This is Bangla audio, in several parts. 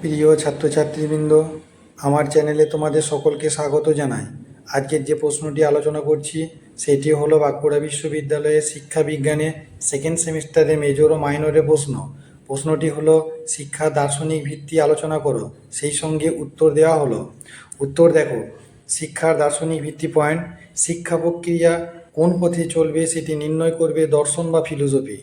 প্রিয় ছাত্রছাত্রীবৃন্দ, আমার চ্যানেলে তোমাদের সকলকে স্বাগত জানাই। আজকের যে প্রশ্নটি আলোচনা করছি সেটি হলো বাঁকুড়া বিশ্ববিদ্যালয়ের শিক্ষা বিজ্ঞানে সেকেন্ড সেমিস্টারে মেজর ও মাইনরের প্রশ্ন। প্রশ্নটি হলো শিক্ষা দার্শনিক ভিত্তি আলোচনা করো, সেই সঙ্গে উত্তর দেওয়া হলো। উত্তর দেখো, শিক্ষার দার্শনিক ভিত্তি পয়েন্ট: শিক্ষা প্রক্রিয়া কোন পথে চলবে সেটি নির্ণয় করবে দর্শন বা ফিলোসফি।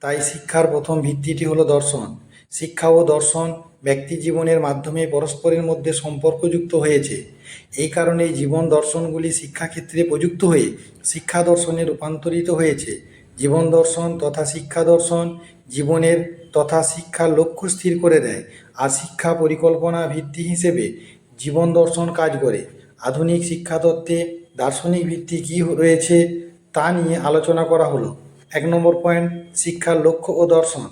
তাই শিক্ষার প্রথম ভিত্তিটি হলো দর্শন। শিক্ষা ও দর্শন ব্যক্তি জীবনের মাধ্যমে পরস্পরের মধ্যে সম্পর্কযুক্ত হয়েছে। এই কারণেই জীবন দর্শনগুলি শিক্ষাক্ষেত্রে প্রযুক্ত হয়ে শিক্ষা দর্শনে রূপান্তরিত হয়েছে। জীবন দর্শন তথা শিক্ষা দর্শন জীবনের তথা শিক্ষার লক্ষ্য স্থির করে দেয়, আর শিক্ষা পরিকল্পনা ভিত্তি হিসেবে জীবন দর্শন কাজ করে। আধুনিক শিক্ষা তত্ত্বে দার্শনিক ভিত্তি কী রয়েছে তা নিয়ে আলোচনা করা হলো। 1 নম্বর পয়েন্ট: শিক্ষার লক্ষ্য ও দর্শন।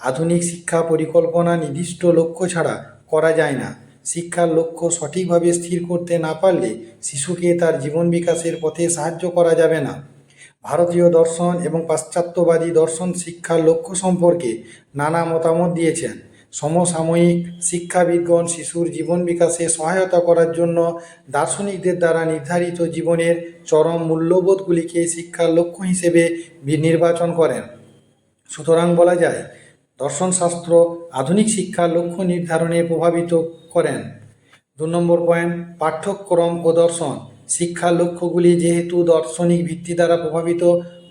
আধুনিক শিক্ষা পরিকল্পনা নির্দিষ্ট লক্ষ্য ছাড়া করা যায় না। শিক্ষার লক্ষ্য সঠিকভাবে স্থির করতে না পারলে শিশুকে তার জীবন বিকাশের পথে সাহায্য করা যাবে না। ভারতীয় দর্শন এবং পাশ্চাত্যবাদী দর্শন শিক্ষার লক্ষ্য সম্পর্কে নানা মতামত দিয়েছেন। সমসাময়িক শিক্ষাবিদগণ শিশুর জীবন বিকাশে সহায়তা করার জন্য দার্শনিকদের দ্বারা নির্ধারিত জীবনের চরম মূল্যবোধগুলিকে শিক্ষার লক্ষ্য হিসেবে নির্বাচন করেন। সুতরাং বলা যায়, দর্শনশাস্ত্র আধুনিক শিক্ষার লক্ষ্য নির্ধারণে প্রভাবিত করেন। 2 নম্বর পয়েন্ট: পাঠ্যক্রম ও দর্শন। শিক্ষার লক্ষ্যগুলি যেহেতু দার্শনিক ভিত্তি দ্বারা প্রভাবিত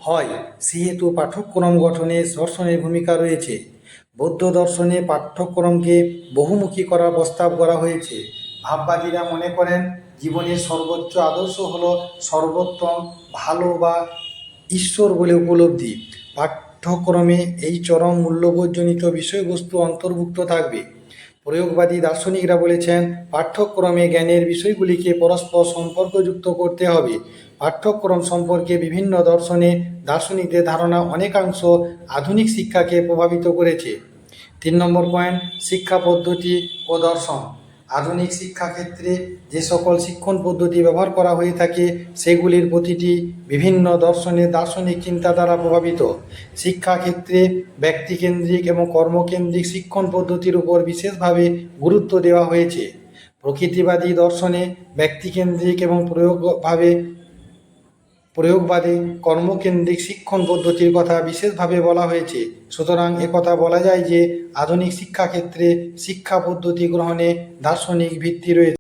হয়, সেহেতু পাঠ্যক্রম গঠনে দর্শনের ভূমিকা রয়েছে। বৌদ্ধ দর্শনে পাঠ্যক্রমকে বহুমুখী করার প্রস্তাব করা হয়েছে। ভাববাদীরা মনে করেন জীবনের সর্বোচ্চ আদর্শ হল সর্বোত্তম ভালো বা ঈশ্বর বলে উপলব্ধি। পাঠ্যক্রমে এই চরম মূল্যবোধজনিত বিষয়বস্তু অন্তর্ভুক্ত থাকবে। প্রয়োগবাদী দার্শনিকরা বলেছেন পাঠ্যক্রমে জ্ঞানের বিষয়গুলিকে পরস্পর সম্পর্কযুক্ত করতে হবে। পাঠ্যক্রম সম্পর্কে বিভিন্ন দার্শনিকদের ধারণা অনেকাংশ আধুনিক শিক্ষাকে প্রভাবিত করেছে। 3 নম্বর পয়েন্ট: শিক্ষা পদ্ধতি ও দর্শন। আধুনিক শিক্ষাক্ষেত্রে যে সকল শিক্ষণ পদ্ধতি ব্যবহার করা হয়ে থাকে সেগুলির প্রতিটি বিভিন্ন দার্শনিক চিন্তা দ্বারা প্রভাবিত। শিক্ষাক্ষেত্রে ব্যক্তিকেন্দ্রিক এবং কর্মকেন্দ্রিক শিক্ষণ পদ্ধতির উপর বিশেষভাবে গুরুত্ব দেওয়া হয়েছে। প্রকৃতিবাদী দর্শনে ব্যক্তিকেন্দ্রিক এবং প্রয়োগবাদী কর্মকেন্দ্রিক শিক্ষণ পদ্ধতির কথা বিশেষভাবে বলা হয়েছে। সুতরাং একথা বলা যায় যে আধুনিক শিক্ষাক্ষেত্রে শিক্ষা পদ্ধতি গ্রহণে দার্শনিক ভিত্তি রয়েছে।